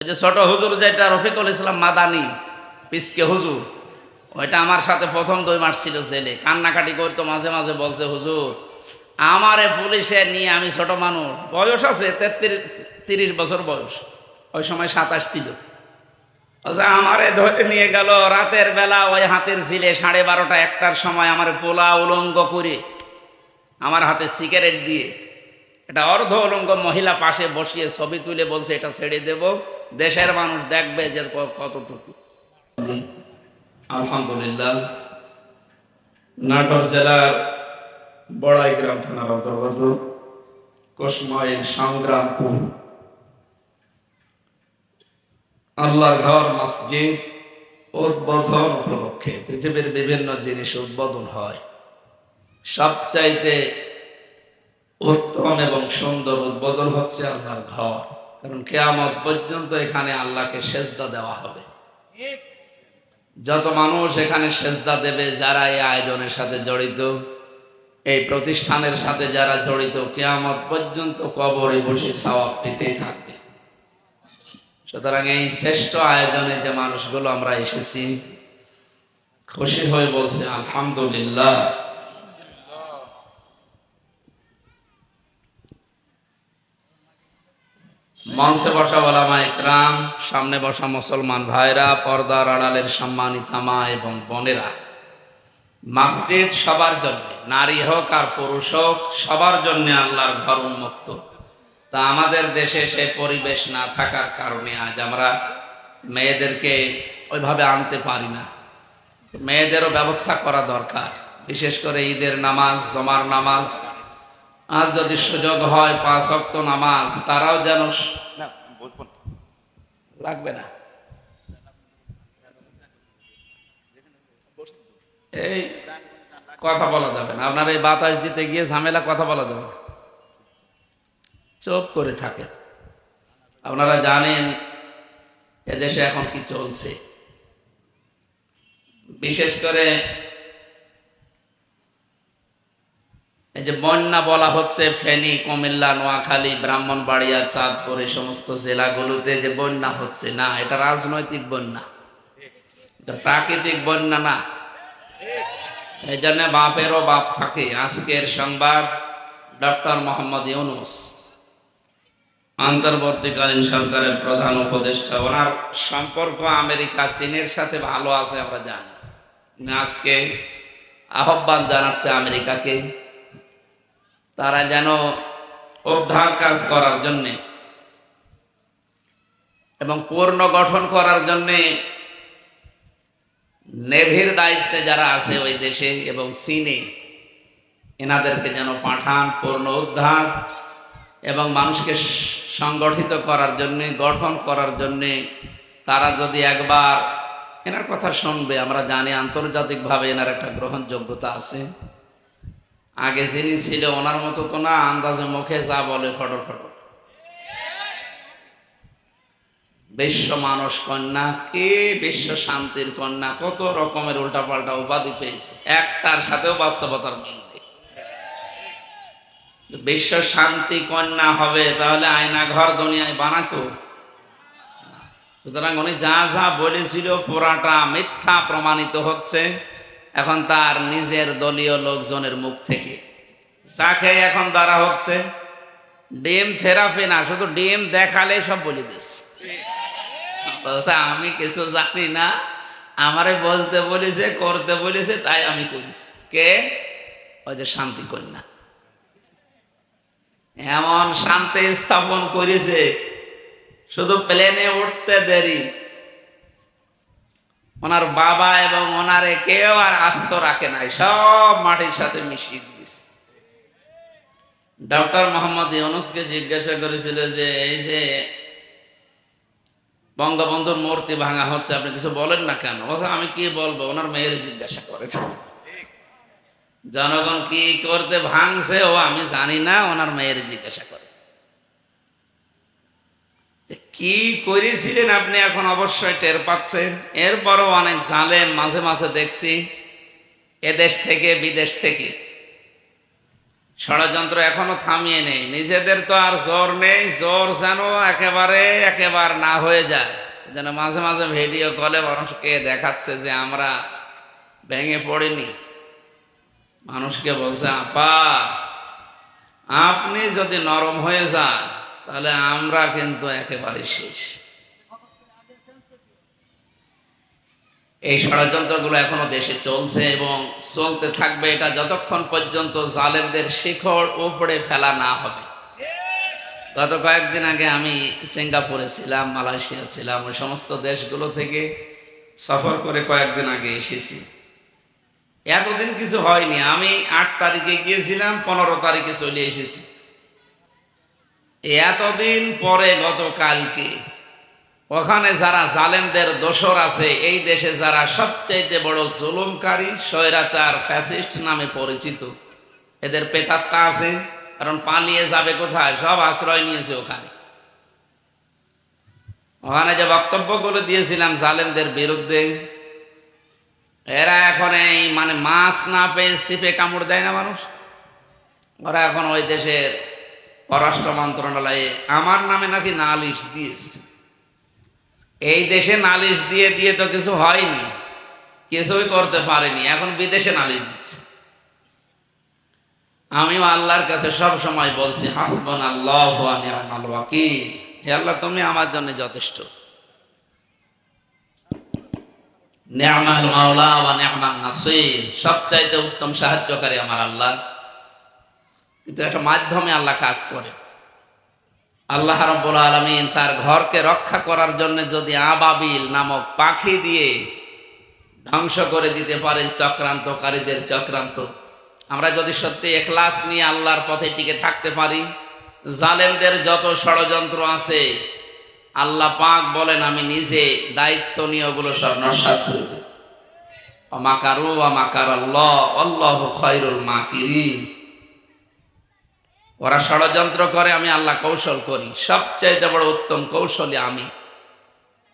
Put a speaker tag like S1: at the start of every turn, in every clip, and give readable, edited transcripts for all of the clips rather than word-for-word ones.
S1: যে ছোট হুজুর যেটা রফিকুল ইসলাম মাদানি পিসকে হুজুর, ওইটা আমার সাথে প্রথম 2 মাস ছিল জেলে, কান্নাকাটি করতো, মাঝে মাঝে বলছে, হুজুর আমারে পুলিশে নিয়ে, আমি ছোট মানুষ, বয়স আছে 30 বছর বয়স, ওই সময় 27 ছিল। আমারে ধরে নিয়ে গেল রাতের বেলা, ওই হাতের ঝিলে 12:30 1টার সময় আমার পোলা উলঙ্গ করে, আমার হাতে সিগারেট দিয়ে, এটা অর্ধ উলঙ্গ মহিলা পাশে বসিয়ে ছবি তুলে বলছে এটা ছেড়ে দেব, দেশের মানুষ দেখবে যে কতটুকু। আলহামদুলিল্লাহ, নাটোর জেলার বড়াইগ্রাম থানার অন্তর্গত কোশমাইল সংগ্রামপুর আল্লাহর ঘর মসজিদ উদ্বোধন উপলক্ষে পৃথিবীর বিভিন্ন জিনিস উদ্বোধন হয়। সবচাইতে উত্তম এবং সুন্দর উদ্বোধন হচ্ছে আল্লাহর ঘর, কারণ কিয়ামত পর্যন্ত এখানে আল্লাহকে সেজদা দেওয়া হবে। যত মানুষ এখানে সেজদা দেবে, যারা এই আয়োজনের সাথে জড়িত, এই প্রতিষ্ঠানের সাথে যারা জড়িত, কিয়ামত পর্যন্ত কবরে বসে সওয়াব পেতেই থাকবে। সুতরাং এই শ্রেষ্ঠ আয়োজনে যে মানুষগুলো আমরা এসেছি, খুশি হয়ে বলছে আলহামদুলিল্লাহ। মঞ্চে বসা ওলামা ইকরাম, সামনে বসা মুসলমান ভাইরা, পর্দার আড়ালের সম্মানিতা মা এবং বোনেরা, মসজিদ সবার জন্য, নারী হোক আর পুরুষ হোক, সবার জন্য আল্লাহর ঘর উন্মুক্ত। তা আমাদের দেশে সে পরিবেশ না থাকার কারণে আজ আমরা মেয়েদেরকে ওইভাবে আনতে পারি না। মেয়েদেরও ব্যবস্থা করা দরকার, বিশেষ করে ঈদের নামাজ, জমার নামাজ, আর যদি সুযোগ হয় 5 ওয়াক্ত নামাজ, তারাও যেন লাগবে না। এই কথা বলা যাবে না, আপনার এই বাতাস দিতে গিয়ে ঝামেলা, কথা বলা যাবে না, চুপ করে থাকে। আপনারা জানেন এদেশে এখন কি চলছে, বিশেষ করে এই যে বন্যা বলা হচ্ছে, ফেনী, কুমিল্লা, নোয়াখালী, ব্রাহ্মণবাড়িয়া, চাঁদপুর, এই সমস্ত জেলাগুলোতে যে বন্যা হচ্ছে, না এটা রাজনৈতিক বন্যা, এটা প্রাকৃতিক বন্যা না। এই জন্য বাপেরও বাপ থাকে। আজকের সংবাদ, ডক্টর মোহাম্মদ ইউনূস, অন্তর্বর্তীকালীন সরকারের প্রধান উপদেষ্টা, ওনার সম্পর্ক আমেরিকা চীনের সাথে ভালো আছে আমরা জানি। আজকে আহ্বান জানাচ্ছে আমেরিকাকে, তারা যেন উদ্ধার কাজ করার জন্য এবং পুনর্গঠন করার জন্য নেভির দায়িত্বে যারা আছে ওই দেশে এবং চীনে, এনাদেরকে যেন পাঠান পূর্ণ উদ্ধার এবং মানুষকে সংগঠিত করার জন্যে, গঠন করার জন্যে। তারা যদি একবার এনার কথা শুনবে, আমরা জানি আন্তর্জাতিকভাবে এনার একটা গ্রহণযোগ্যতা আছে। আগে যিনি ছিল ওনার মতো তো না, আন্দাজে মুখে যা বলে ফটর ফটর। বিশ্ব মানস কন্যা, কে বিশ্ব শান্তির কন্যা, কত রকমের উল্টাপাল্টা উপাধি পেয়েছে, একটার সাথেও বাস্তবতার মিল নেই। বিশ্ব শান্তি কন্যা হবে তাহলে আয়না ঘর দুনিয়ায় বানাতো। সুতরাং উনি যা যা বলেছিল পুরাটা মিথ্যা প্রমাণিত হচ্ছে এখন তার নিজের দলীয় লোকজনের মুখ থেকে। চাকে এখন দ্বারা হচ্ছে ডিম থেরাপি না, শুধু ডিম দেখালে সব বলে দিচ্ছে। আমি কিছু জানি না, আমারে বলতে বলেছে, করতে বলেছে, তাই আমি করেছি। কে? ওই যে শান্তি কন্যা, এমন শান্তি স্থাপন করেছে, শুধু প্লেনে উঠতে দেরি, ওনার বাবা এবং ওনারে কেউ আর আস্ত রাখে নাই, সব মাটির সাথে মিশিয়ে দিয়েছে। ডক্টর মোহাম্মদ ইউনূসকে জিজ্ঞাসা করেছিল যে এই যে বঙ্গবন্ধুর মূর্তি ভাঙা হচ্ছে, আপনি কিছু বলেন না কেন? আমি কি বলবো, ওনার মেয়ের জিজ্ঞাসা করে। জনগণ কি করতে ভাঙছে ও আমি জানি না, ওনার মেয়ের জিজ্ঞাসা করে। কি করেছিলেন আপনি এখন অবশ্যই টের পাচ্ছেন। এরপরও অনেক জালেম মাঝে মাঝে দেখছি এদেশ থেকে বিদেশ থেকে ষড়যন্ত্র এখনো থামিয়ে নেই, নিজেদের তো আর জোর নেই, জোর যেন একেবারে না হয়ে যায়। যেন মাঝে মাঝে ভিডিও কলে মানুষকে দেখাচ্ছে যে আমরা ভেঙে পড়িনি। মানুষকে বলছে, আপা আপনি যদি নরম হয়ে যান তাহলে আমরা কিন্তু একেবারে শেষ। এই ষড়যন্ত্রগুলো এখনো দেশে চলছে এবং চলতে থাকবে, এটা যতক্ষণ পর্যন্ত জালেমদের শিকড় উপড়ে ফেলা না হবে। গত কয়েকদিন আগে আমি সিঙ্গাপুরে ছিলাম, মালয়েশিয়া ছিলাম, ওই সমস্ত দেশগুলো থেকে সফর করে কয়েকদিন আগে এসেছি। এতদিন কিছু হয়নি, আমি 8 তারিখে গিয়েছিলাম, 15 তারিখে চলে এসেছি। এতদিন পরে গতকালকে ওখানে যারা জালেমদের দোসর আছে, এই দেশে যারা সবচেয়ে বড় জুলুমকারী, স্বৈরাচার, ফ্যাসিস্ট নামে পরিচিত, এদের পেতাত্তা আছে। কারণ পালিয়ে যাবে কোথায়, সব আশ্রয় নিয়েছে ওখানে। ওখানে যে বক্তব্যগুলো দিয়েছিলাম জালেমদের বিরুদ্ধে, এরা এখন এই মানে মাছ না পেয়ে ছিপে কামড় দেয় না মানুষ, ওরা এখন ওই দেশের পররাষ্ট্র মন্ত্রণালয়ে আমার নামে নাকি নালিশ দিয়েছে। এই দেশে নালিশ দিয়ে দিয়ে তো কিছু হয়নি, কিছুই করতে পারেনি, এখন বিদেশে নালিশ দিচ্ছে। আমিও আল্লাহর কাছে সব সময় বলছি, হাসবুনাল্লাহু ওয়া নি'মাল ওয়াকিল, হে আল্লাহ তুমি আমার জন্য যথেষ্ট। নি'মাল মাওলা ওয়া নি'মান নাসির, সবচাইতে উত্তম সাহায্যকারী আমার আল্লাহ। কিন্তু একটা মাধ্যমে আল্লাহ কাজ করে। আল্লাহ রাব্বুল আলামিন তার ঘরকে রক্ষা করার জন্য যদি আবাবিল নামক পাখি দিয়ে ধ্বংস করে দিতে পারেন চক্রান্তকারীদের চক্রান্ত, আমরা যদি সত্যি ইখলাস নিয়ে আল্লাহর পথে টিকে থাকতে পারি, জালেমদের যত ষড়যন্ত্র আছে আল্লাহ পাক বলেন আমি নিজে দায়িত্ব নিয়ে ওগুলো সব নষ্ট করে দেব। ওয়া মাকারু ওয়া মাকারাল্লাহ আল্লাহু খায়রুল মাকিরিন। ওরা ষড়যন্ত্র করে, আমি আল্লাহ কৌশল করি। সবচেয়ে বড় উত্তম কৌশলী আমি।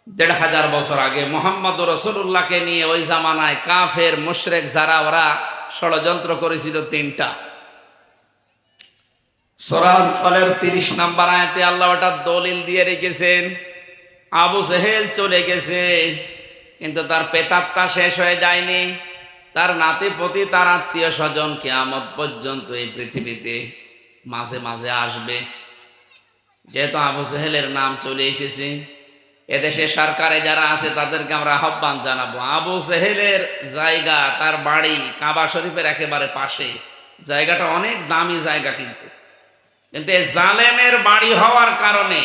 S1: 1500 বছর আগে মুহাম্মদ রাসূলুল্লাহকে নিয়ে ওই জামানায় কাফের মুশরিক যারা, ওরা ষড়যন্ত্র করেছিল 3টা। সূরা আল-ফলের 30 নম্বর আয়াতে আল্লাহ ওটা দলিল দিয়ে রেখেছেন। আবু জেহেল চলে গেছে, কিন্তু তার পেতাত্তা শেষ হয়ে যায়নি। তার নাতিপতি, তার আত্মীয় স্বজন কিয়ামত পর্যন্ত এই পৃথিবীতে মাঝে মাঝে আসবে। যেহেতু আবু জেহেলের নাম চলে এসেছে, এদেশে সরকারে যারা আছে তাদেরকে আমরা আহ্বান জানাবো, আবু জেহেলের জায়গা, তার বাড়ি কাবা শরীফের একেবারে পাশে, জায়গাটা অনেক দামি জায়গা, কিন্তু এই জালেমের বাড়ি হওয়ার কারণে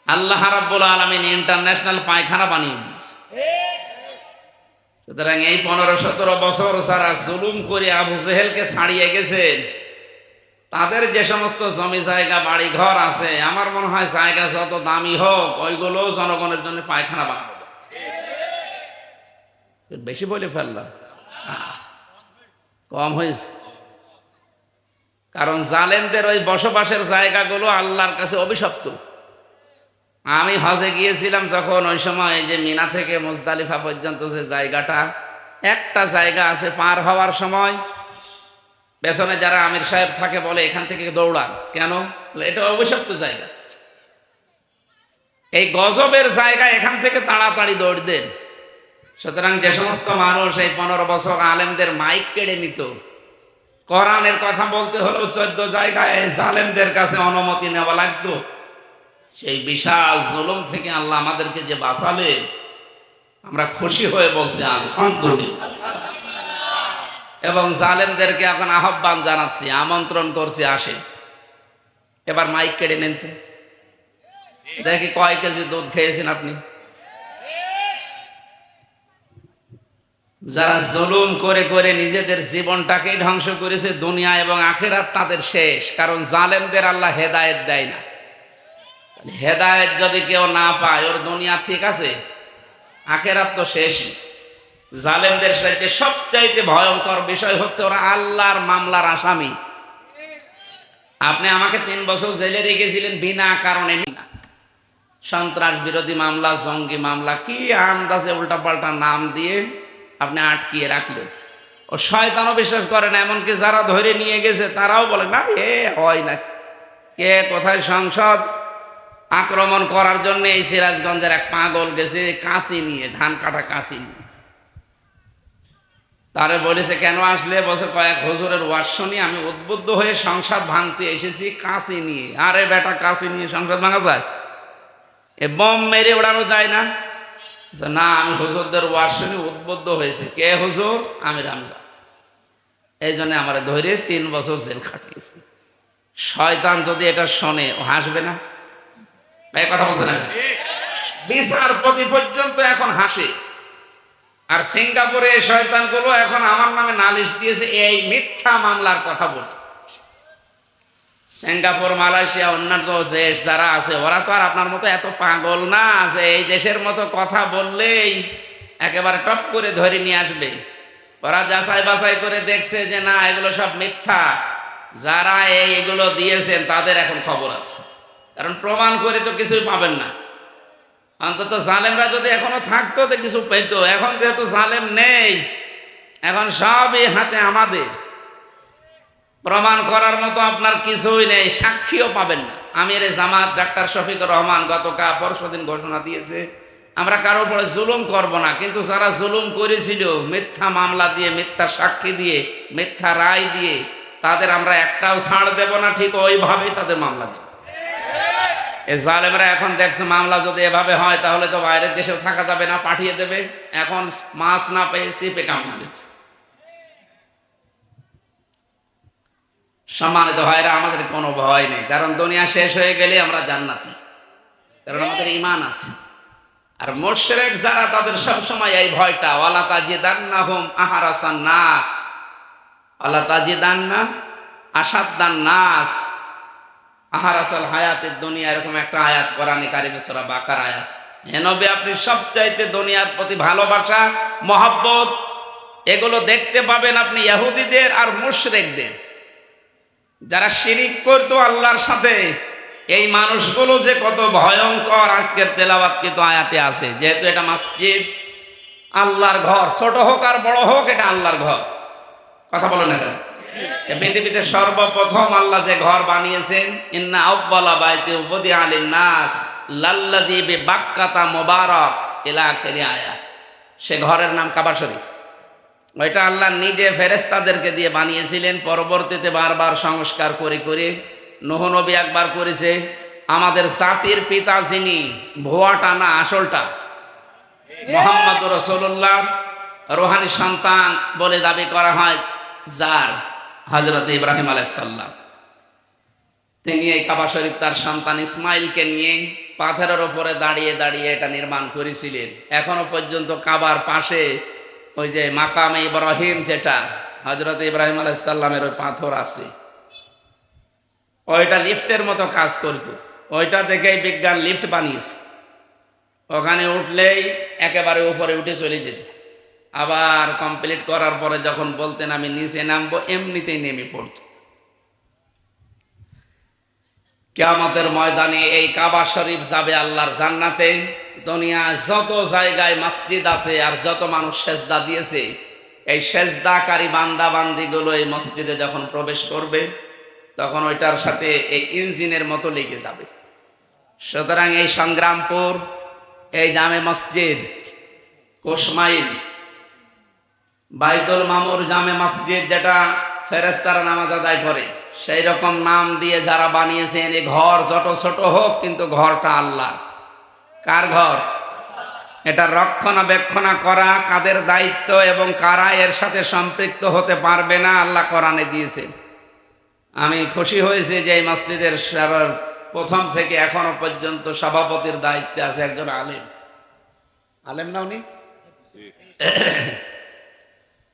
S1: আল্লাহ রাব্বুল আলামিন ইন্টারন্যাশনাল পায়খানা বানিয়ে দিয়েছে। সুতরাং এই 15-17 বছর যারা জুলুম করে আবু জেহেলকে ছাড়িয়ে গেছেন, তাদের যে সমস্ত জমি জায়গা বাড়ি ঘর আছে, আমার মনে হয় জায়গা যত দামি হোক ওইগুলো জনগণের জন্য পায়খানা বানাবো। বেশি বলে ফেললাম, কম হয়েছে। কারণ জালেমদের ওই বসবাসের জায়গাগুলো আল্লাহর কাছে অভিশপ্ত। আমি হজে গিয়েছিলাম যখন, ওই সময় যে মিনা থেকে মুজদালিফা পর্যন্ত যে জায়গাটা, একটা জায়গা আছে পার হওয়ার সময় পেছনে যারা আমির সাহেব থাকে বলে এখান থেকে দৌড়ান কেন, এটা অভিশপ্ত জায়গা। এই গজবের জায়গা, এখান থেকে তাড়াতাড়ি দৌড় দেন। সুতরাং যে সমস্ত মানুষ এই 15 বছর আলেমদের মাইক কেড়ে নিত, কোরআনের কথা বলতে হলেও 14 জায়গায় জালেমদের কাছে অনুমতি নেওয়া লাগতো, সেই বিশাল জুলুম থেকে আল্লাহ আমাদেরকে যে বাঁচালেন, আমরা খুশি হয়ে বলছি আলহামদুলিল্লাহ। এবং জালেমদেরকে এখন আহ্বান জানাচ্ছি, আমন্ত্রণ করছি, আসে এবার মাইক কেড়ে নেন তো, দেখি কয় কেজি দুধ খেয়েছেন আপনি। যারা জুলুম করে করে নিজেদের জীবনটাকেই ধ্বংস করেছে, দুনিয়া এবং আখিরাত তাদের শেষ। কারণ জালেমদের আল্লাহ হেদায়েত দেয় না। হেদায়েত যদি কেউ না পায়, ওর দুনিয়া ঠিক আছে, আখিরাত তো শেষই। জালেমদের সাথে সবচাইতে ভয়ঙ্কর বিষয় হচ্ছে ওরা আল্লাহর মামলার আসামি। আপনি আমাকে 3 বছর জেলে রেখেছিলেন বিনা কারণে, সন্ত্রাস বিরোধী মামলা, জঙ্গি মামলা, কি আন্দাজে উল্টাপাল্টা নাম দিয়ে আপনি আটকিয়ে রাখলেন। ও শয়তানও বিশ্বাস করে না, এমনকি যারা ধরে নিয়ে গেছে তারাও বলে না এ হয় না। কে কোথায় সংসদ আক্রমণ করার জন্য এই সিরাজগঞ্জের এক পাগল গেছে কাঁচি নিয়ে, ধান কাটা কাঁচি নিয়ে। তারে বলেছে কেন আসলে, বলছে কয়েক হুজুরের ওয়াজ শুনি আমি উদ্বুদ্ধ হয়ে সংসার ভাঙতে এসেছি কাঁচি নিয়ে। আরে বেটা, কাঁচি নিয়ে সংসার ভাঙা যায়? এ বম মেরে ওড়ানো যায় না? না, আমি হুজুরদের ওয়াজ শুনি উদ্বুদ্ধ হয়েছে। কে হুজুর? আমি রামজান। এই জন্য আমার ধরে 3 বছর জেল খাটিয়েছি। শয়তান যদি এটা শোনে ও হাসবে না? এই কথা বলছে না? বিচারপতি পর্যন্ত এখন হাসে। আর সিঙ্গাপুরে এই শয়তানগুলো এখন আমার নামে নালিশ দিয়েছে এই মিথ্যা মামলার কথা বলে। সিঙ্গাপুর, মালয়েশিয়া, অন্যান্য দেশ যারা আছে ওরা তো আর আপনার মতো এত পাগল না যে এই দেশের মতো কথা বললেই একেবারে টপ করে ধরে নিয়ে আসবে। ওরা যাচাই বাছাই করে দেখছে যে না, এগুলো সব মিথ্যা। যারা এইগুলো দিয়েছেন তাদের এখন খবর আছে, কারণ প্রমাণ করে তো কিছুই পাবেন না। অন্তত জালেমরা যদি এখনো থাকতো তো কিছু পেত। এখন যেহেতু জালেম নেই, এখন সবই হাতে আমাদের। প্রমাণ করার মতো আপনার কিছুই নেই, সাক্ষীও পাবেন না। আমির জামাত ডাক্তার শফিকুর রহমান গতকাল পরশুদিন ঘোষণা দিয়েছে আমরা কারোর উপরে জুলুম করব না, কিন্তু যারা জুলুম করেছিল মিথ্যা মামলা দিয়ে, মিথ্যা সাক্ষী দিয়ে, মিথ্যা রায় দিয়ে, তাদের আমরা একটাও ছাড় দেব না। ঠিক ওইভাবেই তাদের মামলা দেব। এই জালেমরা এখন দেখছে মামলা যদি এভাবে হয় তাহলে তো বাইরের দেশেও থাকা যাবে না, পাঠিয়ে দেবে। এখন মাছ না পেয়ে সিপে কামড়া দিচ্ছে। সম্মানিত ভাইরা, আমাদের কোনো ভয় নেই, কারণ দুনিয়া শেষ হয়ে গেলে আমরা জান্নাতি, কারণ আমাদের ঈমান আছে। আর মুশরিক যারা, তাদের সবসময় এই ভয়টা, ওয়ালা তাজিদান্নাহুম আহরাসান নাস, ওয়ালা তাজিদান্না আশাদ্দান নাস আহরাসাল হায়াতের দুনিয়া, এরকম একটা আয়াত কোরআনে কারিমে সূরা বাকারায় আছে। হে নবী, আপনি সবচাইতে দুনিয়ার প্রতি ভালোবাসা, মহব্বত এগুলো দেখতে পাবেন আপনি ইহুদিদের আর মুশরিকদের। যারা শিরিক করতো আল্লাহর সাথে, এই মানুষগুলো যে কত ভয়ঙ্কর আজকের তেলাওয়াত কিন্তু আয়াতে আছে। যেহেতু এটা মসজিদ, আল্লাহর ঘর, ছোট হোক আর বড় হোক, এটা আল্লাহর ঘর। কথা বলো না কেন? পৃথিবীতে সর্বপ্রথম আল্লাহ যে ঘর বানিয়েছেন, ইন্না আউয়ালা বাইতি উযিআ লিন-নাস লাল্লাযী বিবাক্কাতা মুবারাক ইলা আখিরি আয়াত। সে ঘরের নাম কাবা শরীফ। ওইটা আল্লাহ নিজে ফেরেশতাদেরকে দিয়ে বানিয়েছিলেন। পরবর্তীতে বারবার সংস্কার করে করে নূহ নবী একবার করেছে। আমাদের জাতির পিতা যিনি, ভুয়াটা না আসলটা, মুহাম্মদুর রাসূলুল্লাহ রূহানী সন্তান বলে দাবি করা হয় যার, হযরত ইব্রাহিম আলাইহিস সালাম। তিনি এই কাবা শরীফ তার সন্তান ইসমাইলকে নিয়ে পাথরের উপরে দাঁড়িয়ে দাঁড়িয়ে এটা নির্মাণ করেছিলেন। এখনো পর্যন্ত কাবার পাশে ওই যে মাকামে ইব্রাহিম, যেটা হযরত ইব্রাহিম আলাইহিস সালামের ওই পাথর আছে, ওইটা লিফটের মতো কাজ করত। ওইটা দেখেই বিজ্ঞান লিফট বানিয়েছে। ওখানে উঠলেই একেবারে উপরে উঠে চলে যেত। আবার কমপ্লিট করার পরে যখন বলতেন আমি নিচে নামবো, এমনিতেই নেমে পড়ত। কিয়ামতের ময়দানে এই কাবা শরীফ যাবে আল্লাহর জান্নাতে। দুনিয়ায় যত জায়গায় মসজিদ আছে আর যত মানুষ সেজদা দিয়েছে, এই সেজদাকারী বান্দা বান্দিগুলো এই মসজিদে যখন প্রবেশ করবে, তখন ওইটার সাথে এই ইঞ্জিনের মতো লেগে যাবে। সুতরাং এই সংগ্রামপুর, এই জামে মসজিদ, কোশমাইল, বাইতুল মামুর জামে মসজিদ, যেটা ফেরেশতারা নামাজ আদায় করে, সেই রকম নাম দিয়ে যারা বানিয়েছেন, এই ঘর যত ছোট হোক কিন্তু ঘরটা আল্লাহ। কার ঘর? এটা রক্ষণাবেক্ষণা করা কাদের দায়িত্ব এবং কারা এর সাথে সম্পৃক্ত হতে পারবে না, আল্লাহ কোরআনে দিয়েছে। আমি খুশি হয়েছি যে এই মসজিদের প্রথম থেকে এখনো পর্যন্ত সভাপতির দায়িত্বে আছে একজন আলেম। আলেম না উনি?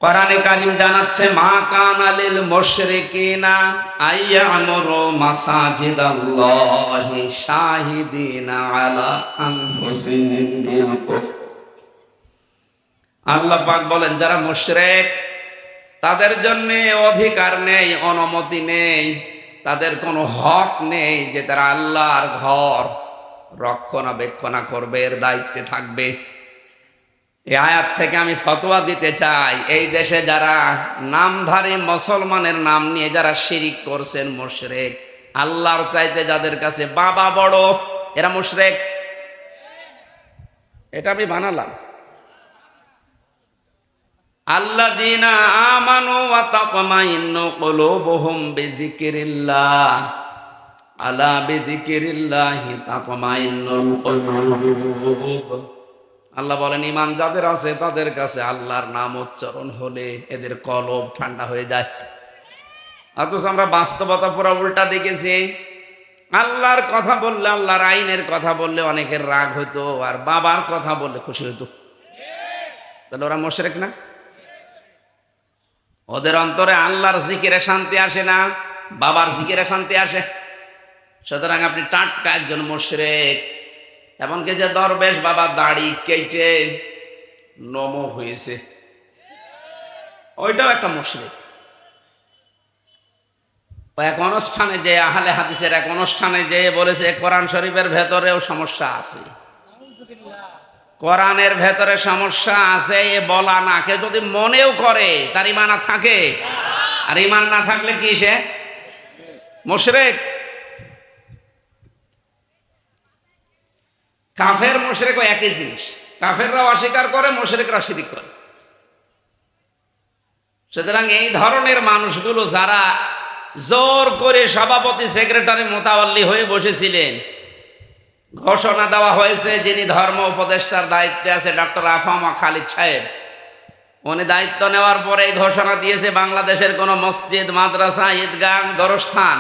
S1: কোরআনে কারীম জানাচ্ছে, মা কানা লিল মুশরিকিনা আইয়ামুরু মাসাজিদাল্লাহি শাহিদিনা আলা আনফুসিহিম বিল কুফর। আল্লাহ পাক বলেন, যারা মুশরিক তাদের জন্য অধিকার নেই, অনুমতি নেই, তাদের কোনো হক নেই যে তারা আল্লাহর ঘর রক্ষণাবেক্ষণা করবে, এর দায়িত্বে থাকবে। এই আয়াত থেকে আমি ফতোয়া দিতে চাই, এই দেশে যারা নামধারী মুসলমানের নাম নিয়ে যারা শিরিক করছেন, মুশরিক, আল্লাহর চাইতে যাদের কাছে বাবা বড়, এরা মুশরিক। এটা আমি বানালাম। আল্লাযীনা আমানু ওয়া তাতমাইন্নু কুলুবুহুম বিযিকরিল্লাহ, আলা বিযিকরিল্লাহি তাতমাইন্নুল কুলুব। আল্লাহ বলেন, ঈমান যাদের আছে তাদের কাছে আল্লাহর নাম উচ্চারণ হলে এদের কলব ঠান্ডা হয়ে যায়। অথচ আমরা বাস্তবতা পুরো উল্টা দেখেছি। আল্লাহর কথা বললে, আল্লাহর আইনের কথা বললে অনেকের রাগ হইতো, আর বাবার কথা বললে খুশি হইতো। তাহলে ওরা মুশরিক না? ওদের অন্তরে আল্লাহর জিকিরে শান্তি আসে না, বাবার জিকিরে শান্তি আসে। সুতরাং আপনি টাটকা একজন মুশরিক। এমনকি যে দরবেশ বাবা দাড়ি কেটে নমো হয়েছে, ওইটাও একটা মুশরিক। এক অনুষ্ঠানে যে আহলে হাদিসের এক অনুষ্ঠানে যে বলেছে কোরআন শরীফের ভেতরেও সমস্যা আছে, কোরআনের ভেতরে সমস্যা আছে এ বলা না, কেউ যদি মনেও করে তার ঈমান আর থাকে, আর ঈমান না থাকলে কি সে মুশরিক। কাফের মুশরিক একই জিনিস, কাফেররাও অস্বীকার করে, মুশরিকরা শিরক করে। সুতরাং এই ধরনের মানুষগুলো যারা জোর করে সভাপতি সেক্রেটারি মোতাওয়াল্লি হয়ে বসেছিলেন, ঘোষণা দেওয়া হয়েছে যিনি ধর্ম উপদেষ্টার দায়িত্বে আছে ডক্টর আফামা খালিদ সাহেব, উনি দায়িত্ব নেওয়ার পরে ঘোষণা দিয়েছে বাংলাদেশের কোন মসজিদ, মাদ্রাসা, ঈদগাহ, গোরস্থান,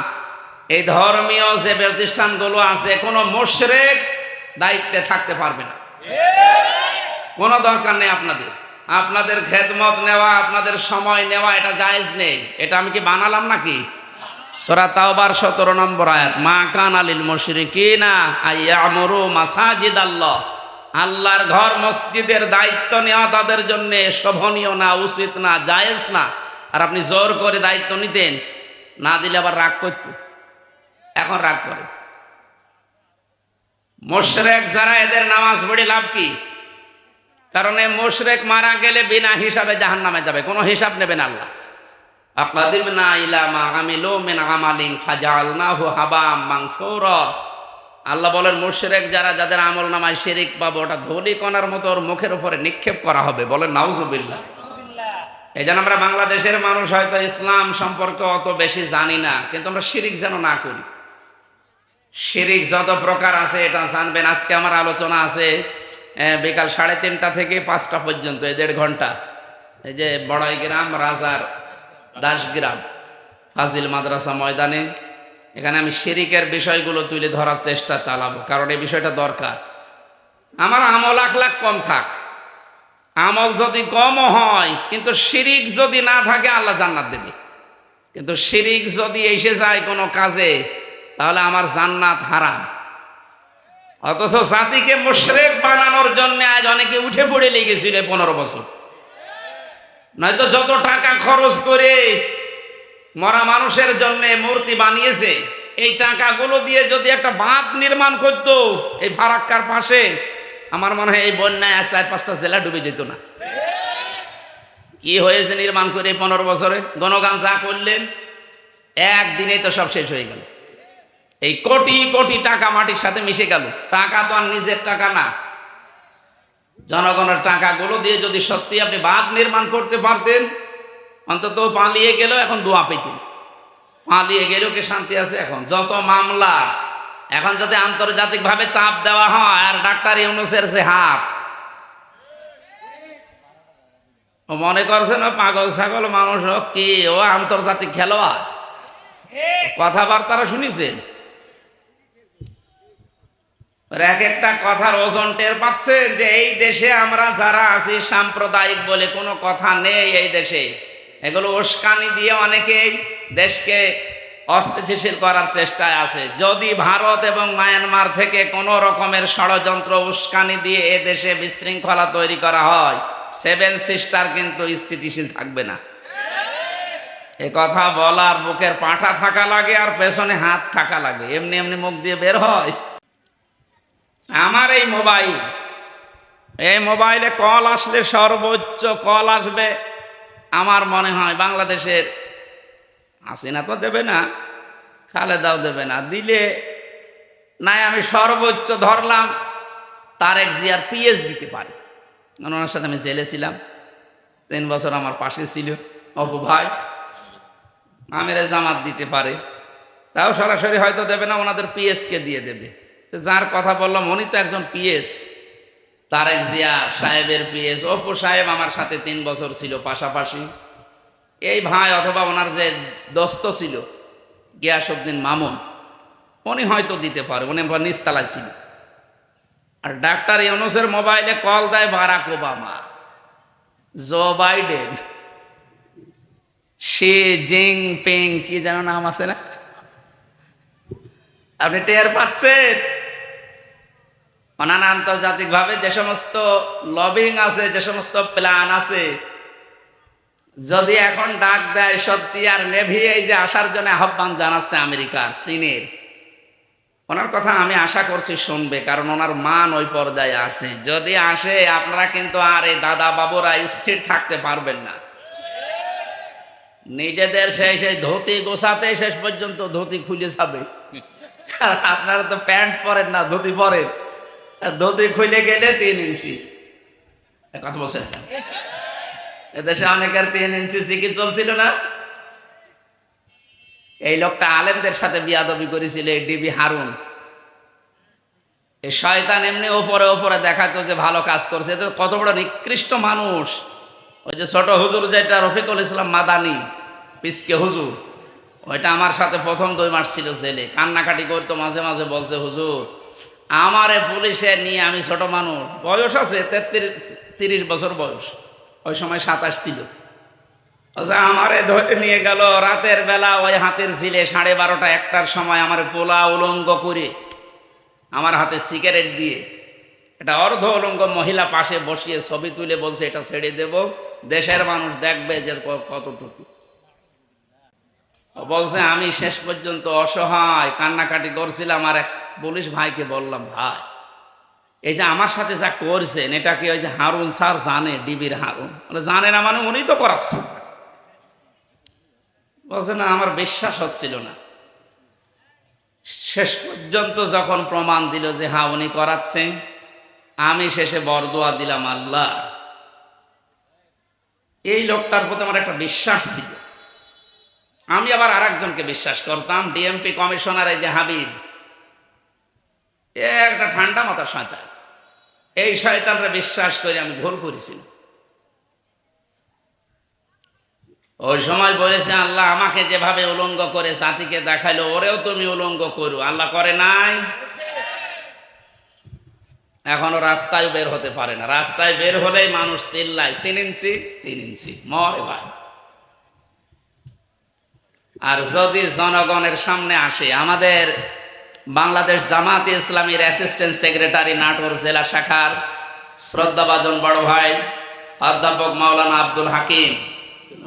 S1: এই ধর্মীয় যে প্রতিষ্ঠানগুলো আছে কোনো মুশরিক দায়িত্বে থাকতে পারবে না। কোনো দরকার নেই আপনাদের, আপনাদের খেদমত নেওয়া, আপনাদের সময় নেওয়া, এটা জায়েজ নেই। এটা আমি কি বানালাম নাকি? সূরা তাওবার 17 নম্বর আয়াত, মা কানা লিল মুশরিকিনা আইয়ামুরু মাসাজিদাল্লাহ। আল্লাহর ঘর মসজিদের দায়িত্ব নেওয়া তাদের জন্য শোভনীয় না, উচিত না, জায়েজ না। আর আপনি জোর করে দায়িত্ব নিতেন, না দিলে আবার রাগ করত, এখন রাগ করে। মুশরিক যারা, এদের নামাজ পড়ে লাভ কি? কারণ এই মুশরিক মারা গেলে বিনা হিসাবে জাহান্নামে যাবে, কোনো হিসাব নেবেন আল্লাহ। আকাদিমনা ইলা মা আমিলু মিন আমালিন ফাজআলনাহু হাবাম মানসুরা। আল্লাহ বলেন মুশরিক যারা, যাদের আমল নামায় শিরিক পাবে, ওটা ধুলি কণার মতো ওর মুখের উপরে নিক্ষেপ করা হবে। বলেন নাউজুবিল্লাহ। এই জন্য আমরা বাংলাদেশের মানুষ হয়তো ইসলাম সম্পর্কে অত বেশি জানি না, কিন্তু আমরা শিরিক যেন না করি। শিরিক যত প্রকার আছে এটা জানবেন। আজকে আমার আলোচনা আছে বিকাল 3:30 থেকে 5টা পর্যন্ত, এই 1.5 ঘন্টা। এই যে বড়াইগ্রাম, রাজার দাসগ্রাম ফাজিল মাদ্রাসা ময়দানে, এখানে আমি শিরিকের বিষয়গুলো তুলে ধরার চেষ্টা চালাবো, কারণ এই বিষয়টা দরকার। আমার আমল আখলাক কম থাক, আমল যদি কমও হয়, কিন্তু শিরিক যদি না থাকে আল্লাহ জান্নাত দেবে। কিন্তু শিরিক যদি এসে যায় কোনো কাজে, তাহলে আমার জান্নাত হারাম। অথচ জাতিকে মুশরিক বানানোর জন্য আজ অনেকে উঠে পড়ে লেগেছিল 15 বছর। নয়তো যত টাকা খরচ করে মরা মানুষের জন্য মূর্তি বানিয়েছে, এই টাকাগুলো দিয়ে যদি একটা বাঁধ নির্মাণ করতো এই ফারাক্কার পাশে, আমার মনে হয় এই বন্যায় 4-5টা জেলা ডুবে যেত না। কি হয়েছে নির্মাণ করে 15 বছরে? গণগান যা করলেন, একদিনেই তো সব শেষ হয়ে গেল। এই কোটি কোটি টাকা মাটির সাথে মিশে গেল। টাকা তো আর নিজের টাকা না, জনগণের টাকাগুলো দিয়ে যদি সত্যি আপনি বাঁধ নির্মাণ করতে পারতেন, অন্তত পালিয়ে গেলেও এখন দোয়া পেতেন। পালিয়ে গেলেও কি শান্তি আছে? এখন যত মামলা, এখন যদি আন্তর্জাতিকভাবে চাপ দেওয়া হয়, আর ডাক্তার ইউনূসের যে হাত, ও মনে করছেন ও পাগল ছাগল মানুষ, কি ও আন্তর্জাতিক খেলোয়াড়? কথাবার্তারা শুনেছেন? এক একটা কথার ওজন টের পাচ্ছেন যে এই দেশে আমরা যারা আছি সাম্প্রদায়িক বলে কোনো কথা নেই এই দেশে। এগুলো উস্কানি দিয়ে অনেকেই দেশকে অস্থিতিশীল করার চেষ্টায় আছে। যদি ভারত এবং মায়ানমার থেকে কোনো রকমের ষড়যন্ত্র উস্কানি দিয়ে এ দেশে বিশৃঙ্খলা তৈরি করা হয়, 7 সিস্টার কিন্তু স্থিতিশীল থাকবে না। এ কথা বলার বুকের পাঁঠা থাকা লাগে, আর পেছনে হাত থাকা লাগে। এমনি এমনি মুখ দিয়ে বের হয়? আমার এই মোবাইল এই মোবাইলে কল আসলে সর্বোচ্চ কল আসবে আমার মনে হয় বাংলাদেশের, হাসিনা তো দেবে না, খালেদাও দেবে না, দিলে নাই আমি সর্বোচ্চ ধরলাম তারেক জিয়ার পিএস দিতে পারে। ওনার সাথে আমি জেলে ছিলাম, 3 বছর আমার পাশে ছিল অপু ভাই, আমিরে জামাত দিতে পারে, তাও সরাসরি হয়তো দেবে না, ওনাদের পিএসকে দিয়ে দেবে। তো যার কথা বললাম উনি তো একজন পিএস, তারেক জিয়া সাহেবের পিএস। অপু সাহেব আমার সাথে 3 বছর ছিল পাশাপাশি। এই ভাই অথবা ওনার যে দোস্ত ছিল গিয়াসউদ্দিন মামুন, উনি হয়তো দিতে পারে, উনি নিচতলায় ছিল। আর ডাক্তার ইউনূসের মোবাইলে কল দেয় Barack Obama, Joe Biden, Xi Jinping, কি যেন নাম আছে না, আপনি টের পাচ্ছেন? অনানা আন্তর্জাতিকভাবে যে সমস্ত লবিং আছে, যে সমস্ত প্ল্যান আছে, যদি এখন ডাক দেয় সত্যি আর নেভি এই যে আসার জন্য আহ্বান জানাচ্ছে আমেরিকার, চীনের, ওনার কথা আমি আশা করছি শুনবে, কারণ ওনার মান ওই পর্যায়ে আছে। যদি আসে আপনারা কিন্তু আর এই দাদা বাবুরা স্থির থাকতে পারবেন না। নিজেদের সেই ধুতি গোছাতে শেষ পর্যন্ত ধুতি খুলে যাবে, কারণ আপনারা তো প্যান্ট পরেন না, ধুতি পরেন। ধুতি খুলে গেলে 3 ইঞ্চি, কথা বলছেন, এদেশে অনেকের 3 ইঞ্চি সিকি চলছিল না। এই লোকটা আলেমদের সাথে বিয়াদবি করেছিল, এই ডিবি হারুন। এই শয়তান এমনি ওপরে ওপরে দেখাতো যে ভালো কাজ করছে, তো কত বড় নিকৃষ্ট মানুষ। ওই যে ছোট হুজুর যেটা রফিকুল ইসলাম মাদানি, পিসকে হুজুর, ওইটা আমার সাথে প্রথম 2 মাস ছিল জেলে, কান্নাকাটি করতো, মাঝে মাঝে বলছে হুজুর আমারে পুলিশে নিয়ে, আমি ছোট মানুষ, বয়স আছে 30 বছর বয়স, ওই সময় 27 ছিল। আমারে ধরে নিয়ে গেল রাতের বেলা, ওই হাতের ঝিলে 12:30 1টার সময় আমার পোলা উলঙ্গ করে, আমার হাতে সিগারেট দিয়ে, এটা অর্ধ উলঙ্গ মহিলা পাশে বসিয়ে ছবি তুলে বলছে এটা ছেড়ে দেব, দেশের মানুষ দেখবে যে কতটুকু। বলছে আমি শেষ পর্যন্ত অসহায় কান্নাকাটি করছিলাম, আর এক পুলিশ ভাইকে বললাম ভাই এই যে আমার সাথে যা করছেন এটা কি ওই যে হারুন স্যার জানে, ডিবির হারুন? জানে না মানে উনি তো করাচ্ছে। বলছে না, আমার বিশ্বাস হচ্ছিল না। শেষ পর্যন্ত যখন প্রমাণ দিল যে হ্যাঁ উনি করাচ্ছেন, আমি শেষে বরদোয়া দিলাম, আল্লাহ এই লোকটার প্রতি আমার একটা বিশ্বাস ছিল। আমি আবার আরেকজনকে বিশ্বাস করতাম, ডিএমপি কমিশনার এই যে হাবিব, একটা ঠান্ডা মাথার শয়তান। এই শয়তানরা বিশ্বাস করে আমি ভুল করেছি। ওই সময় বলেছে আল্লাহ আমাকে যেভাবে উলঙ্গ করে জাতিকে দেখাইলো, ওরেও তুমি উলঙ্গ করো। আল্লাহ করে নাই, এখনো রাস্তায় বের হতে পারে না। রাস্তায় বের হলেই মানুষ চিল্লায় 3 ইঞ্চি 3 ইঞ্চি, মরে ভাই। আর যদি জনগণের সামনে আসে, আমাদের বাংলাদেশ জামাতে ইসলামীর অ্যাসিস্ট্যান্ট সেক্রেটারি নাটোর জেলা শাখার শ্রদ্ধাভাজন বড় ভাই অধ্যাপক মাওলানা আব্দুল হাকিম,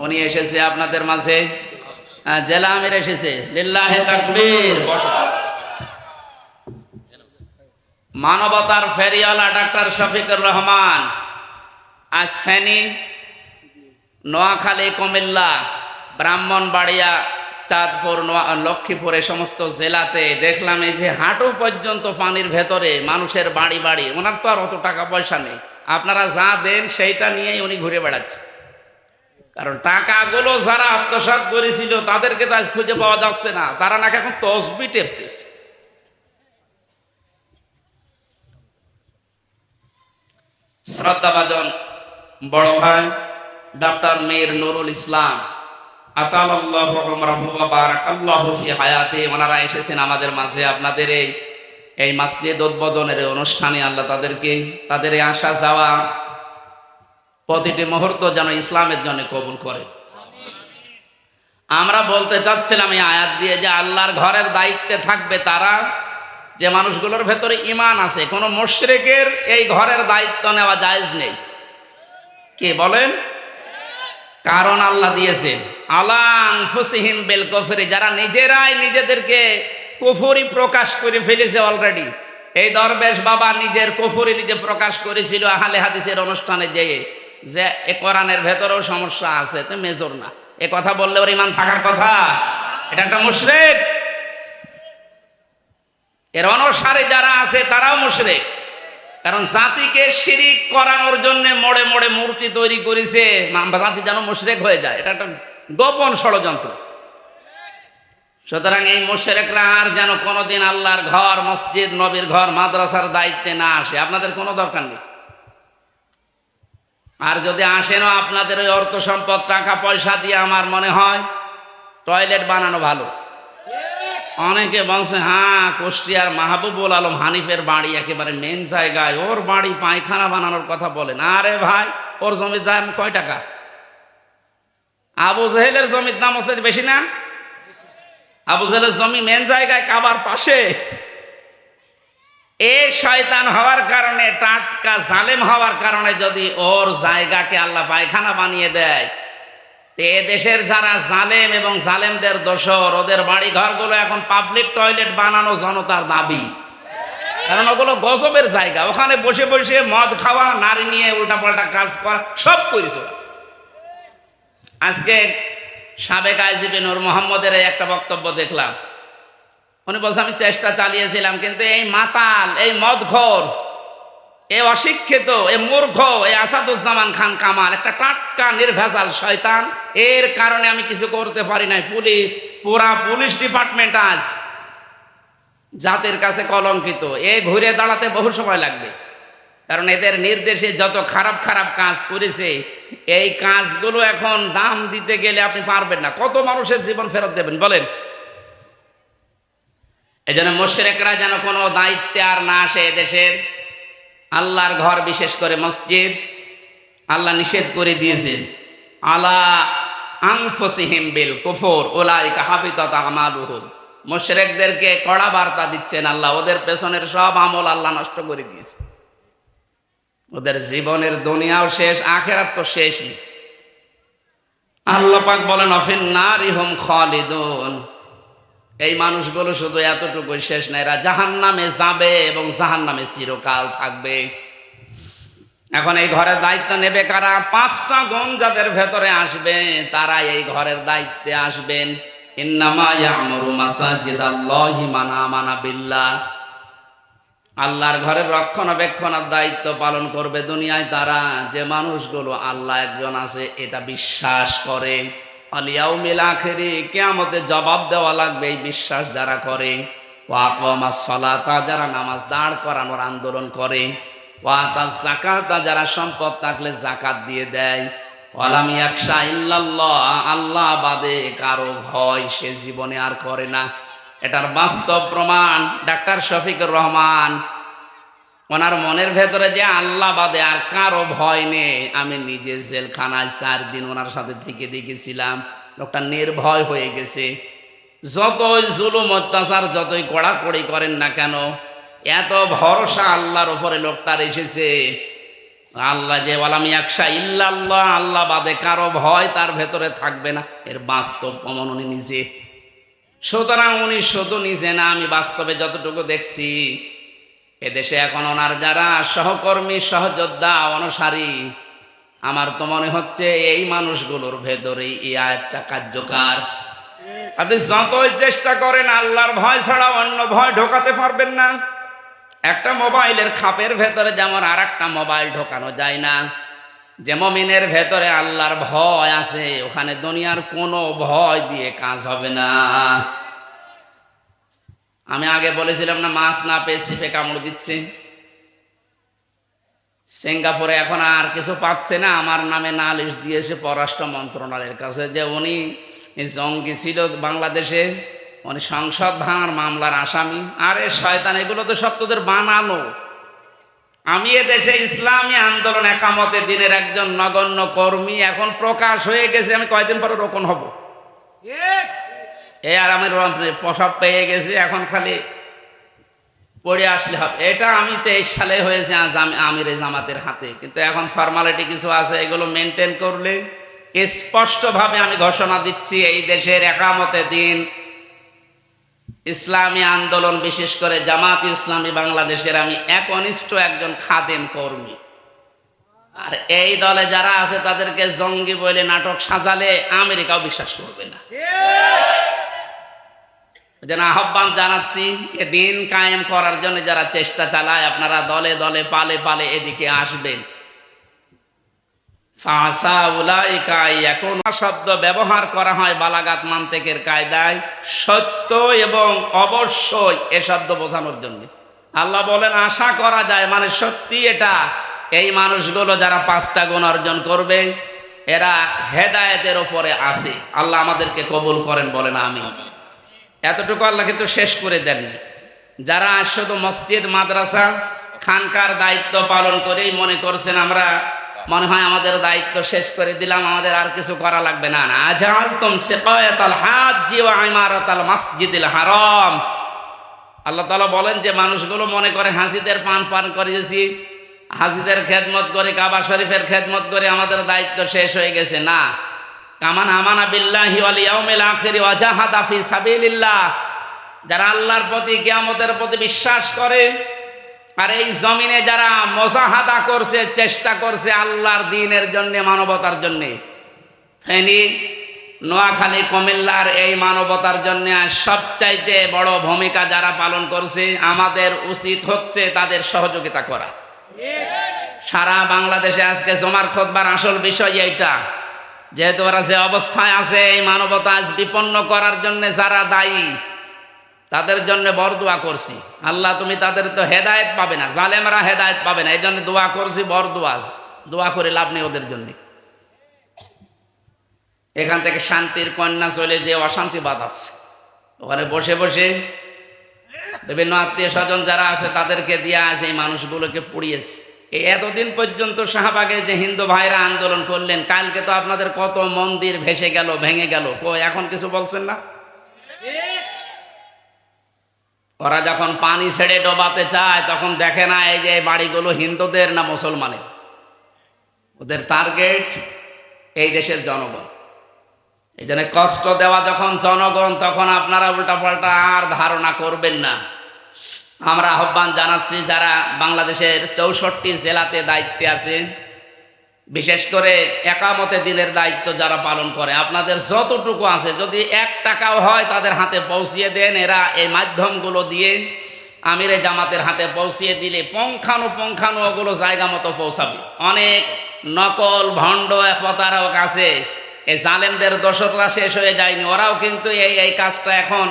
S1: উনি এসেছে আপনাদের মাঝে, জেলা আমির এসেছে, লিল্লাহে তাকবীর। মানবতার ফেরিওয়ালা ডাক্তার শফিকুর রহমান, আজ ফেনী, নোয়াখালী, কুমিল্লা, ব্রাহ্মণবাড়িয়া, চাঁদপুর, লক্ষ্মীপুর, এই সমস্ত জেলাতে দেখলাম এই যে হাঁটু পর্যন্ত পানির ভেতরে মানুষের বাড়ি বাড়ি। ওনার তো আর অত টাকা পয়সা নেই, আপনারা যা দেন সেইটা নিয়েই উনি ঘুরে বেড়াচ্ছে। কারণ টাকাগুলো যারা আত্মসাৎ করেছিল তাদেরকে তো আজ খুঁজে পাওয়া যাচ্ছে না, তারা নাকি এখন তসবি টেপতেছে। শ্রদ্ধাভাজন বড় ভাই ডাক্তার মীর নুরুল ইসলাম, আতালাল্লাহু উমরাহু ওয়া বারাকাল্লাহু ফি হায়াতি, ওনারা এসেছেন আমাদের মাঝে আপনাদের এই মসজিদ উদ্বোধনের অনুষ্ঠানে। আল্লাহ তাদেরকে, তাদের এই আসা যাওয়া প্রতিটি মুহূর্ত যেন ইসলামের জন্য কবুল করে। আমরা বলতে চাচ্ছিলাম এই আয়াত দিয়ে যে আল্লাহর ঘরের দায়িত্বে থাকবে তারা যে মানুষগুলোর ভেতরে ঈমান আছে। কোনো মুশরিকের এই ঘরের দায়িত্ব নেওয়া জায়েজ নেই। কে বলেন? কারণ আল্লাহ দিয়েছেন আলা আনফুসিহিম বিল কুফরি, যারা নিজেরাই নিজেদেরকে কুফরি প্রকাশ করে ফেলেছে অলরেডি, এই দরবেশ বাবা নিজের কুফরি নিজে প্রকাশ করেছিল আহলে হাদিসের অনুষ্ঠানে যেয়ে, যে এ কোরআনের ভেতরেও সমস্যা আছে, তো মেজর না। এ কথা বললে ওর ইমান থাকার কথা? এটা একটা মুশরিক। এর অনুসারী যারা আছে তারাও মুশরিক। কারণ জাতিকে শিরিক করানোর জন্য মোড়ে মোড়ে মূর্তি তৈরি করেছে, জাতি যেন মুশরিক হয়ে যায়। এটা একটা গোপন ষড়যন্ত্র। সুতরাং এই মুশরিকরা আর যেন কোনোদিন আল্লাহর ঘর, মসজিদ, নবীর ঘর, মাদ্রাসার দায়িত্বে না আসে। আপনাদের কোনো দরকার নেই। আর যদি আসেনও, আপনাদের ওই অর্থ সম্পদ, টাকা পয়সা দিয়ে আমার মনে হয় টয়লেট বানানো ভালো। অনেকে বলছে হ্যাঁ, কুষ্টিয়ার মাহবুবুল আলম হানিফের বাড়ি একেবারে মেন জায়গায়, ওর বাড়ি পায়খানা বানানোর কথা বলেন। আরে ভাই, ওর জমির দাম কয় টাকা? আবু জেহেলের জমির দাম হচ্ছে বেশি না? আবু জেহেলের জমি মেন জায়গায়, কাবার পাশে। এ শয়তান হওয়ার কারণে, টাটকা জালেম হওয়ার কারণে যদি ওর জায়গাকে আল্লাহ পায়খানা বানিয়ে দেয়, এ দেশের যারা জালেম এবং জালেমদের দোসর, ওদের বাড়ি ঘরগুলো এখন পাবলিক টয়লেট বানানো জনতার দাবি। কারণ ওগুলো গজবের জায়গা, ওখানে বসে বসে মদ খাওয়া, নারী নিয়ে উল্টাপাল্টা কাজ করা, সব করেছে। আজকে সাবেক আইজিপি নূর মোহাম্মদের একটা বক্তব্য দেখলাম। উনি বলছে আমি চেষ্টা চালিয়েছিলাম, কিন্তু এই মাতাল, এই মদখোর, এ অশিক্ষিত, এ মূর্খ, এ আসাদুজ্জামান খান কামাল একটা টাটকা নির্ভেজাল শয়তান, এর কারণে আমি কিছু করতে পারি নাই। পুরা পুলিশ ডিপার্টমেন্ট আজ জাতির কাছে কলঙ্কিত। এ ঘুরে দাঁড়াতে বহু সময় লাগবে, কারণ এদের নির্দেশে যত খারাপ খারাপ কাজ করেছে, এই কাজগুলো এখন দাম দিতে গেলে আপনি পারবেন না। কত মানুষের জীবন ফেরত দেবেন বলেন? এই জন্য মুশরিকরা যেন কোনো দায়িত্বে আর না আসে এদেশের। আল্লাহর ঘর, বিশেষ করে মসজিদ, আল্লাহ নিষেধ করে দিয়েছেন, আলা আনফুসিহিম বিল কুফর উলাইকা হাবিতাত আমালুহুম। মুশরিকদেরকে কড়া বার্তা দিচ্ছেন আল্লাহ, ওদের পেছনের সব আমল আল্লাহ নষ্ট করে দিয়েছে। ওদের জীবনের দুনিয়াও শেষ, আখিরাত তো শেষই। আল্লাহ পাক বলেন অফিন নারিহুম খালিদুন। এই মানুষগুলো শুধু এতটুকু শেষ না, এরা জাহান্নামে যাবে এবং জাহান্নামে চিরকাল থাকবে। এখন এই ঘরের দায়িত্ব নেবে কারা? 5টা গুণ যাদের ভেতরে আসবে, তারা এই ঘরের দায়িত্বে আসবেন। ইন্নামা ইয়ামুরু মাসাজিদাল্লাহি মান আমানা বিল্লাহ। আল্লাহর ঘরের রক্ষণাবেক্ষণের দায়িত্ব পালন করবে দুনিয়ায় তারা, যে মানুষগুলো আল্লাহ একজন আছে এটা বিশ্বাস করে। আলিয়াউমিল আখিরি, কিয়ামতে জবাব দেওয়া লাগবে, এই বিশ্বাস যারা করে। ওয়া আকামাস সালাতা, যারা নামাজ দাঁড় করানোর আন্দোলন করে। ওয়া আতাজ যাকাতা, যারা সম্পদ থাকলে যাকাত দিয়ে দেয়। ওয়ালাম ইয়াখশা ইল্লাল্লাহ, আল্লাহ বাদে কারো ভয় সে জীবনে আর করে না। এটার বাস্তব প্রমাণ ডাক্তার শফিকুর রহমান, ওনার মনের ভেতরে যে আল্লাহ বাদে আর কারো ভয় নেই। আমি নিজে জেলখানায় 4 দিন ওনার সাথে থেকে দেখেছিলাম। লোকটা নির্ভয় হয়ে গেছে। যতই জুলুম অত্যাচার, যতই কড়াকড়ি করেন না কেন, এত ভরসা আল্লাহর উপরে লোকটার এসেছে। আল্লাহ যে ওয়ালাম ইয়াখশা ইল্লাল্লাহ, আল্লাহ বাদে কারো ভয় তার ভেতরে থাকবে না, এর বাস্তব প্রমাণ উনি নিজে। সুতরাং উনি শুধু নিজে না, আমি বাস্তবে যতটুকু দেখছি, এদেশে এখন ওনার যারা সহকর্মী, সহযোদ্ধা, অনুসারী, আমার তো মনে হচ্ছে এই মানুষগুলোর ভেতরেই এই আয়াতটা কার্যকর। আপনি যতই চেষ্টা করেন, আল্লাহর ভয় ছাড়া অন্য ভয় ঢোকাতে পারবেন না। একটা মোবাইলের খাপের ভেতরে যেমন আর একটা মোবাইল ঢোকানো যায় না, যে মুমিনের ভেতরে আল্লাহর ভয় আছে, ওখানে দুনিয়ার কোনো ভয় দিয়ে কাজ হবে না। আমি আগে বলেছিলাম না, মাছ না পেয়ে ছিপে কামড় দিচ্ছে। সিঙ্গাপুরে এখন আর কিছু পাচ্ছে না, আমার নামে নালিশ দিয়েছে পররাষ্ট্র মন্ত্রণালয়ের কাছে, যে উনি জঙ্গি ছিল বাংলাদেশে, উনি সংসদ ভাঙার মামলার আসামি। আরে শয়তান, এগুলো তো সব তোদের বানানো। আমি এদেশে ইসলামী আন্দোলন একামতে দিনের একজন নগণ্য কর্মী, এখন প্রকাশ হয়ে গেছে। আমি কয়দিন পরে রোকন হব, এই আর আমি প্রসাব পেয়ে গেছি, এখন খালি পড়ে আসলে হবে। এটা আমি 23 সালে হয়েছে আজ আমিরে জামাতের হাতে, কিন্তু এখন ফর্মালিটি কিছু আছে, এগুলো মেনটেন করলে স্পষ্টভাবে আমি ঘোষণা দিচ্ছি, এই দেশের একামতে দিন ইসলামী আন্দোলন, বিশেষ করে জামাত ইসলামী বাংলাদেশের আমি একনিষ্ঠ একজন খাদেম কর্মী। আর এই দলে যারা আছে তাদেরকে জঙ্গি বলে নাটক সাজালে আমেরিকাও বিশ্বাস করবে না। যেন আহ্বান জানাচ্ছি, এ দিন কায়েম করার জন্য যারা চেষ্টা চালায়, আপনারা দলে দলে পালে পালে এদিকে আসবেন। এখন শব্দ ব্যবহার করা হয় বালাগাত মান্তেকের কায়দায় সত্য এবং অবশ্যই এ শব্দ বোঝানোর জন্য। আল্লাহ বলেন আশা করা যায়, মানে সত্যি এটা। এই মানুষগুলো যারা 5টা গুণ অর্জন করবে এরা হেদায়েতের উপরে আসে। আল্লাহ আমাদেরকে কবুল করেন, বলেন আমিন। এতটুকু আল্লাহ কিন্তু শেষ করে দেননি। যারা শুধু মসজিদ মাদ্রাসা খানকার দায়িত্ব পালন করেই মনে করছেন আমরা মনে হয় আমাদের দায়িত্ব শেষ করে দিলাম, আমাদের আর কিছু করা লাগবে না। আজালতুম সিকায়াতাল হাজ্জি ওয়া ইমারাতাল মাসজিদিল হারাম। আল্লাহ তাআলা বলেন যে মানুষগুলো মনে করে হাজিদের পান করিয়েছি, হাজিদের খেদমত করে, কাবা শরীফের খেদমত করে আমাদের দায়িত্ব শেষ হয়ে গেছে। না, কামান আমানা বিল্লাহি ওয়াল ইয়াউমিল আখির ওয়া জাহাদা ফি সাবিলিল্লাহ, যারা আল্লাহর প্রতি, কিয়ামতের প্রতি বিশ্বাস করে আর এই জমিনে যারা মুজাহাদা করছে, চেষ্টা করছে আল্লাহর দ্বীনের জন্য, মানবতার জন্য। ফেনী, নোয়াখালী, কুমিল্লার এই মানবতার জন্য সবচাইতে বড় ভূমিকা যারা পালন করছে, আমাদের উচিত হচ্ছে তাদের সহযোগিতা করা। সারা বাংলাদেশে আজকে জুমার খুতবার আসল বিষয় এইটা, যেহেতু ওরা যে অবস্থায় আছে এই মানবতা আজ বিপন্ন করার জন্য যারা দায়ী, তাদের জন্য বড় দোয়া করছি। আল্লাহ তুমি তাদের তো হেদায়েত পাবে না, জালেমরা হেদায়েত পাবে না, এই জন্য দোয়া করছি, বড় দোয়া করে লাভ নেই ওদের জন্য। এখান থেকে শান্তির কন্যা চলে যে অশান্তি বাঁধাচ্ছে, ওখানে বসে বসে বিভিন্ন আত্মীয় স্বজন যারা আছে তাদেরকে দিয়ে আছে এই মানুষগুলোকে পুড়িয়েছে। এই এতদিন পর্যন্ত শাহবাগে যে হিন্দু ভাইরা আন্দোলন করলেন, কালকে তো আপনাদের কত মন্দির ভেসে গেল, ভেঙে গেল, এখন কিছু বলছেন না? ওরা যখন পানি ছেড়ে ডোবাতে চায় তখন দেখে না এই যে বাড়িগুলো হিন্দুদের না মুসলমানের। ওদের টার্গেট এই দেশের জনগণ। এই জন্য কষ্ট দেওয়া যখন জনগণ, তখন আপনারা উল্টাপাল্টা আর ধারণা করবেন না। আমরা আহ্বান জানাচ্ছি যারা বাংলাদেশের 64 জেলাতে দায়িত্বে আছে, বিশেষ করে একামতে দিনের দায়িত্ব যারা পালন করে, আপনাদের যতটুকু আছে যদি 1 টাকাও হয় তাদের হাতে পৌঁছিয়ে দেন। এরা এই মাধ্যমগুলো দিয়ে আমিরে জামাতের হাতে পৌঁছিয়ে দিলে পঙ্খানু ওগুলো জায়গা মতো পৌঁছাবে। অনেক নকল ভণ্ড প্রতারক আছে, এই জালেমদের দোষরা শেষ হয়ে যায়নি, ওরাও কিন্তু এই কাজটা এখন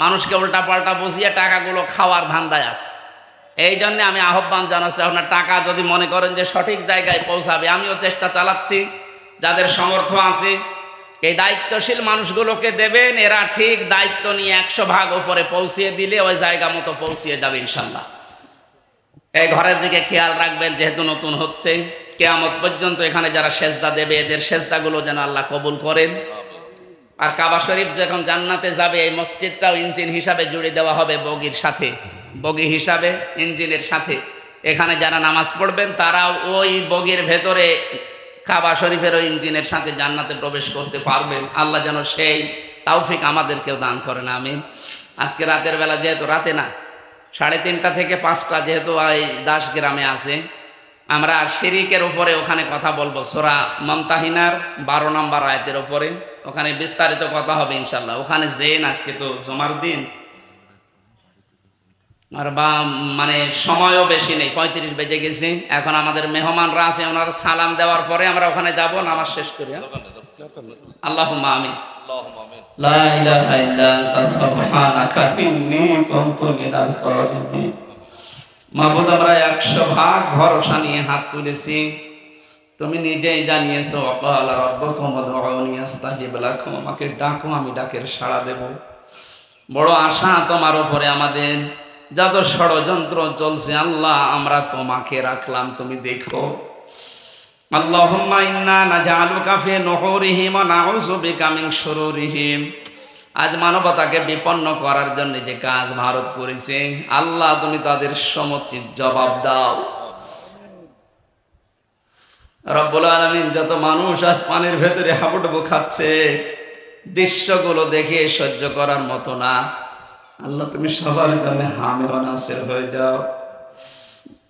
S1: মানুষকে উল্টাপাল্টা বুঝিয়ে টাকাগুলো খাওয়ার ধান্দায় আছে। এই জন্য আমি আহ্বান জানাচ্ছি, আপনার টাকা যদি মনে করেন যে সঠিক জায়গায় পৌঁছাবে, আমিও চেষ্টা চালাচ্ছি, যাদের সামর্থ্য আছে এই দায়িত্বশীল মানুষগুলোকে দেবেন। এরা ঠিক দায়িত্ব নিয়ে 100 ভাগ উপরে পৌঁছিয়ে দিলে ওই জায়গা মতো পৌঁছিয়ে যাবে ইনশাল্লাহ। এই ঘরের দিকে খেয়াল রাখবেন, যেহেতু নতুন হচ্ছে, কিয়ামত পর্যন্ত এখানে যারা সেজদা দেবে এদের সেজদাগুলো যেন আল্লাহ কবুল করেন। আর কাবা শরীফ যখন জান্নাতে যাবে, এই মসজিদটাও ইঞ্জিন হিসাবে জুড়ে দেওয়া হবে বগির সাথে, বগি হিসাবে ইঞ্জিনের সাথে। এখানে যারা নামাজ পড়বেন তারাও ওই বগির ভেতরে কাবা শরীফের ওই ইঞ্জিনের সাথে জান্নাতে প্রবেশ করতে পারবেন। আল্লাহ যেন সেই তৌফিক আমাদেরকেও দান করেন, আমিন। আজকে রাতের বেলা, যেহেতু রাতে না, 3:30 থেকে 5টা, যেহেতু এই দাসগ্রামে আছে, আমরা শিরিকের উপরে ওখানে কথা বলবো। সূরা মুমতাহিনার 12 নম্বর আয়াতের উপরে ওখানে বিস্তারিত কথা হবে ইনশাল্লাহ। ওখানে যেন, আজকে তো জুমার দিন আর মানে সময়ও বেশি নেই, 35 বেজে গেছে। এখন আমাদের মেহমানরা আছে, ওনারা সালাম দেওয়ার পরে আমরা ওখানে যাব, নামাজ শেষ করি। আল্লাহুম্মা আমিন। লা ইলাহা ইল্লা আনতা সুবহানাকা ইন্নী কুনতু মিনাজ জালিমিন। মাবুদ, আমরা 100 ভাগ ভরসা নিয়ে হাত তুলেছি, তুমি নিজেই জানিয়েছো, ওয়াকালা রাব্বুকুম উদউনি আস্তাজিব লাকুম, আমাকে ডাকো আমি ডাকের সাড়া দেব। বড় আশা তোমার উপরে আমাদের। যত ষড়যন্ত্র চলছে আল্লাহ, আমরা তোমাকে রাখলাম, তুমি দেখো। আল্লাহুম্মা ইন্না নাজআলুকা ফি নুহুরিহিম ওয়া নাউযু বিকা মিন শুরুরিহিম। আজ মানবতাকে বিপন্ন করার জন্য যে কাজ ভারত করেছে, আল্লাহ তুমি তাদের সমুচিত জবাব দাও। রব্বুল আলামিন, যত মানুষ আজ পানির ভেতরে হাবুডুবু খাচ্ছে, দৃশ্যগুলো দেখে সহ্য করার মতো না। আল্লাহ তুমি সবার জন্য হামে ও নাসির হয়ে যাও।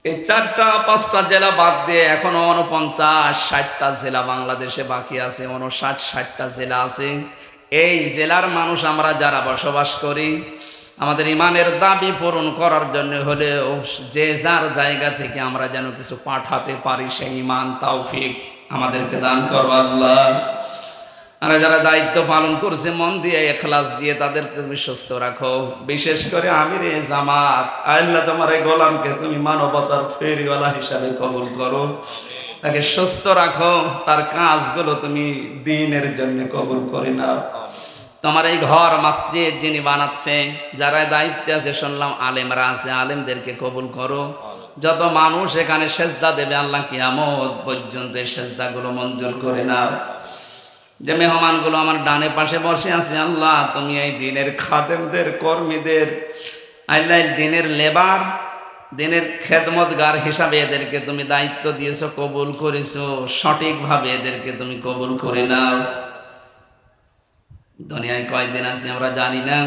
S1: এই 4টা-5টা জেলা বাদ দিয়ে এখনো 49-60টা জেলা বাংলাদেশে বাকি আছে। 59-60টা জেলা আছে। এই জেলার মানুষ আমরা যারা বসবাস করি, আমাদের ইমানের দাবি পূরণ করার জন্য হলেও যে যার জায়গা থেকে আমরা যেন কিছু পাঠাতে পারি, সেই ইমান তৌফিক আমাদেরকে দান করো আল্লাহ। আর যারা দায়িত্ব পালন করছে মন দিয়ে ইখলাস দিয়ে তাদেরকে তুমি সুস্থ রাখো। বিশেষ করে আমিরে জামাত, আল্লাহ তোমার এই গোলামকে তুমি মানবতার ফেরিওয়ালা হিসাবে কবুল করো, তাকে সুস্থ রাখো, তার কাজগুলো তুমি দ্বীনের জন্য কবুল করে নাও। তোমার এই ঘর মসজিদ যিনি বানাচ্ছে, যারা দায়িত্বে আছে শুনলাম আলেমরা আছে, আলেমদেরকে কবুল করো। যত মানুষ এখানে সেজদা দেবে আল্লাহ কিয়ামত পর্যন্ত এই সেজদাগুলো মঞ্জুর করে নাও। যে মেহমানগুলো আমার ডানে পাশে বসে আছে আল্লাহ, তুমি এই দিনের খাদেমদের, কর্মীদের, আল্লাহ দিনের লেবার, দিনের খেদমতগার হিসাবে এদেরকে তুমি দায়িত্ব দিয়েছো, কবুল করেছো, সঠিকভাবে এদেরকে তুমি কবুল করে নাও। দুনিয়ায় কয়দিন আছি আমরা জানি না।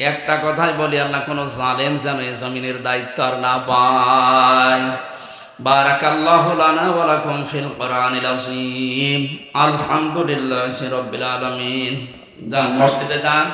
S1: একটা কথাই বলি আল্লাহ, কোন জালেম যেন এই জমিনের দায়িত্ব আর না পায়। বারাকাল্লাহু লানা ওয়া লাকুম ফিল কোরআনিল আযীম। আলহামদুলিল্লাহি রাব্বিল আলামিন। যান মসজিদে যান।